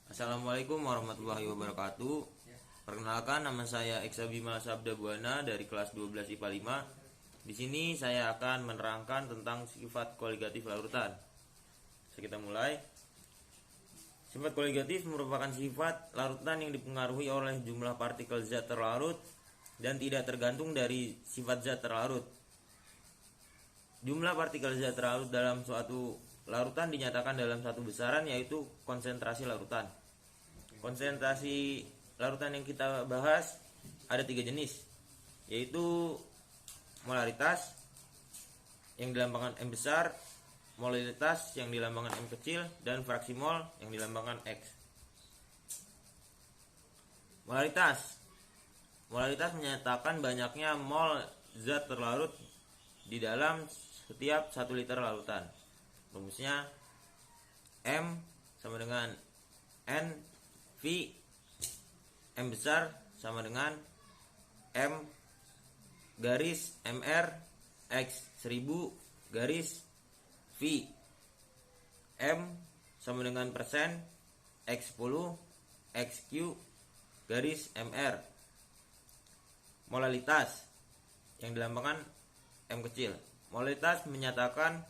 Assalamualaikum warahmatullahi wabarakatuh. Perkenalkan, nama saya Eksa Bima Sabda Buana dari kelas 12 IPA 5. Di sini saya akan menerangkan tentang sifat koligatif larutan. Kita mulai. Sifat koligatif merupakan sifat larutan yang dipengaruhi oleh jumlah partikel zat terlarut dan tidak tergantung dari sifat zat terlarut. Jumlah partikel zat terlarut dalam suatu larutan dinyatakan dalam satu besaran, yaitu konsentrasi larutan. Konsentrasi larutan yang kita bahas ada 3 jenis, yaitu molaritas yang dilambangkan M besar, molalitas yang dilambangkan M kecil, dan fraksi mol yang dilambangkan X. Molaritas menyatakan banyaknya mol zat terlarut di dalam setiap 1 liter larutan. Rumusnya M sama dengan N V M besar sama dengan M garis MR X 1000 garis V. M sama dengan persen X 10 XQ garis MR. Molalitas yang dilambangkan M kecil. Molalitas menyatakan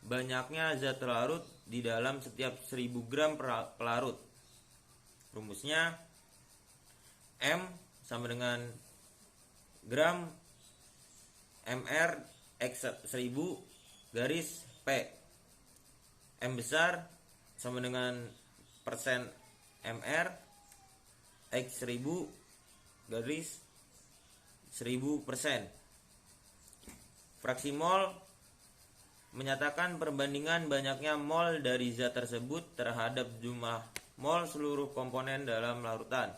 banyaknya zat terlarut di dalam setiap 1000 gram pelarut. Rumusnya M sama dengan gram MR X 1000 garis P. M besar sama dengan persen MR X 1000 garis 1000%. Fraksi mol menyatakan perbandingan banyaknya mol dari zat tersebut terhadap jumlah mol seluruh komponen dalam larutan.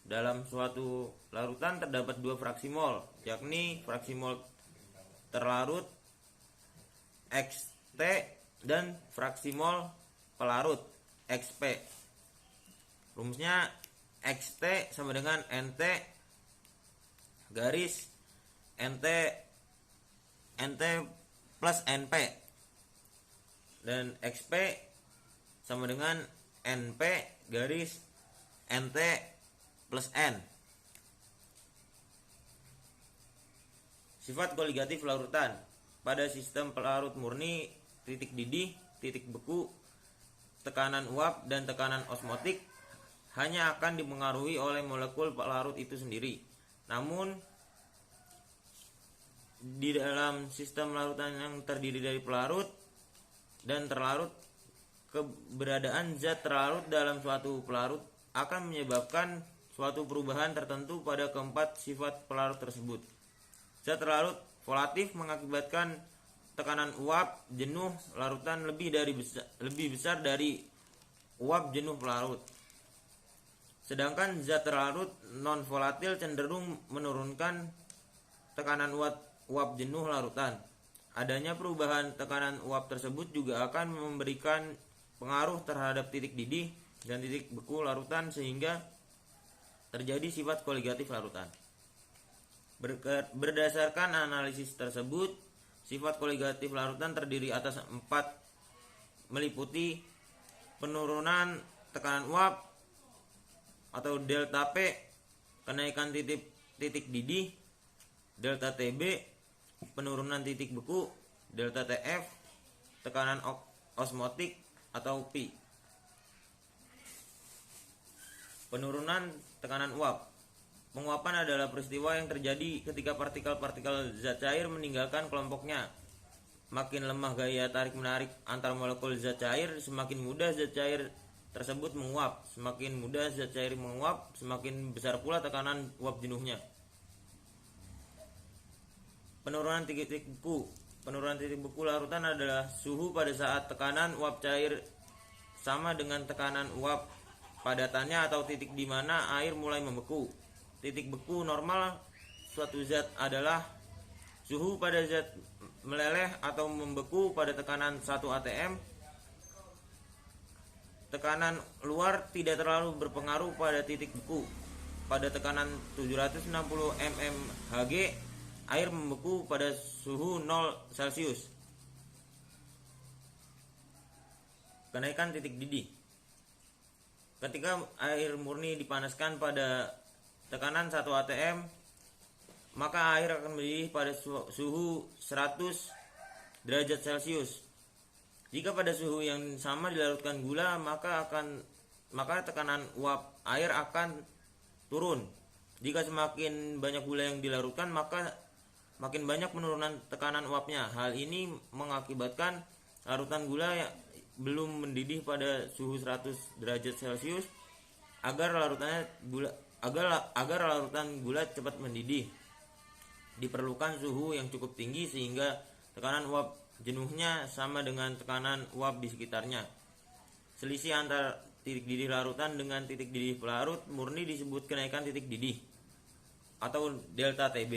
Dalam suatu larutan terdapat 2 fraksi mol, yakni fraksi mol terlarut XT dan fraksi mol pelarut XP. Rumusnya XT sama dengan NT garis NT plus NP, dan XP sama dengan NP garis NT plus N. Sifat koligatif larutan pada sistem pelarut murni, titik didih, titik beku, tekanan uap, dan tekanan osmotik hanya akan dipengaruhi oleh molekul pelarut itu sendiri. Namun di dalam sistem larutan yang terdiri dari pelarut dan terlarut, keberadaan zat terlarut dalam suatu pelarut akan menyebabkan suatu perubahan tertentu pada keempat sifat pelarut tersebut. Zat terlarut volatif mengakibatkan tekanan uap jenuh larutan lebih besar dari uap jenuh pelarut. Sedangkan zat terlarut non volatil cenderung menurunkan tekanan uap jenuh larutan. Adanya perubahan tekanan uap tersebut juga akan memberikan pengaruh terhadap titik didih dan titik beku larutan sehingga terjadi sifat koligatif larutan. Berdasarkan analisis tersebut, sifat koligatif larutan terdiri atas 4, meliputi penurunan tekanan uap atau delta P, kenaikan titik didih, delta TB, penurunan titik beku, delta TF, tekanan osmotik atau P. Penurunan tekanan uap. Penguapan adalah peristiwa yang terjadi ketika partikel-partikel zat cair meninggalkan kelompoknya. Makin lemah gaya tarik-menarik antar molekul zat cair, semakin mudah zat cair tersebut menguap. Semakin mudah zat cair menguap, semakin besar pula tekanan uap jenuhnya. Penurunan titik beku. Penurunan titik beku larutan adalah suhu pada saat tekanan uap cair sama dengan tekanan uap padatannya atau titik di mana air mulai membeku. Titik beku normal suatu zat adalah suhu pada zat meleleh atau membeku pada tekanan 1 atm. Tekanan luar tidak terlalu berpengaruh pada titik beku. Pada tekanan 760 mmHg, air membeku pada suhu 0 Celcius. Kenaikan titik didih. ketika air murni dipanaskan pada tekanan 1 atm, maka air akan mendidih pada suhu 100 derajat Celcius. Jika pada suhu yang sama dilarutkan gula, maka tekanan uap air akan turun. Jika semakin banyak gula yang dilarutkan, maka makin banyak penurunan tekanan uapnya. Hal ini mengakibatkan larutan gula yang belum mendidih pada suhu 100 derajat Celcius. Agar larutan gula cepat mendidih, diperlukan suhu yang cukup tinggi sehingga tekanan uap jenuhnya sama dengan tekanan uap di sekitarnya. Selisih antara titik didih larutan dengan titik didih pelarut murni disebut kenaikan titik didih atau delta TB.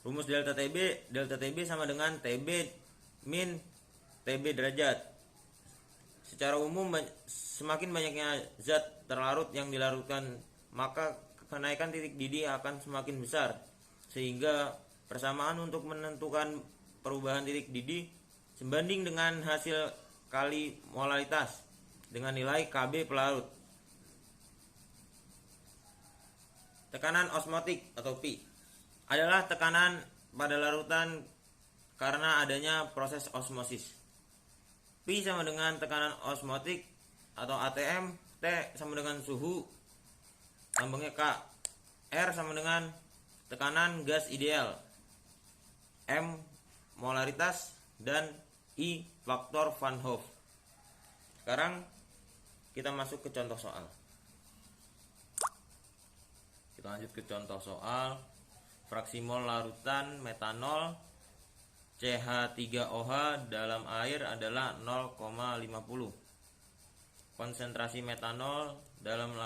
Rumus delta TB sama dengan TB min TB derajat. Secara umum, semakin banyaknya zat terlarut yang dilarutkan, maka kenaikan titik didih akan semakin besar, sehingga persamaan untuk menentukan perubahan titik didih sebanding dengan hasil kali molaritas dengan nilai Kb pelarut. Tekanan osmotik atau P adalah tekanan pada larutan karena adanya proses osmosis. P sama dengan tekanan osmotik atau ATM, T sama dengan suhu, lambangnya K. R sama dengan tekanan gas ideal, M molaritas, dan I faktor Van Hoff. Sekarang kita masuk ke contoh soal. Kita lanjut ke contoh soal. Fraksi mol larutan metanol CH3OH dalam air adalah 0,50. Konsentrasi metanol dalam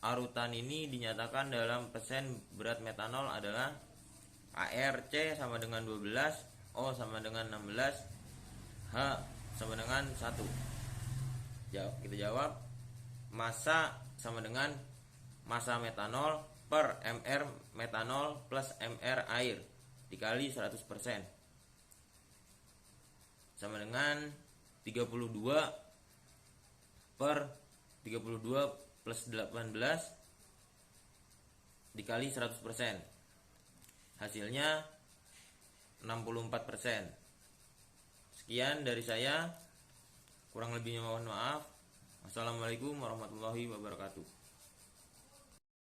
arutan ini dinyatakan dalam persen berat metanol adalah ARC sama dengan 12, O sama dengan 16, H sama dengan 1. Kita jawab, massa sama dengan massa metanol per mr metanol plus mr air dikali 100% sama dengan 32 per 32 plus 18 dikali 100%. Hasilnya 64%. Sekian dari saya, kurang lebihnya mohon maaf. Assalamualaikum warahmatullahi wabarakatuh.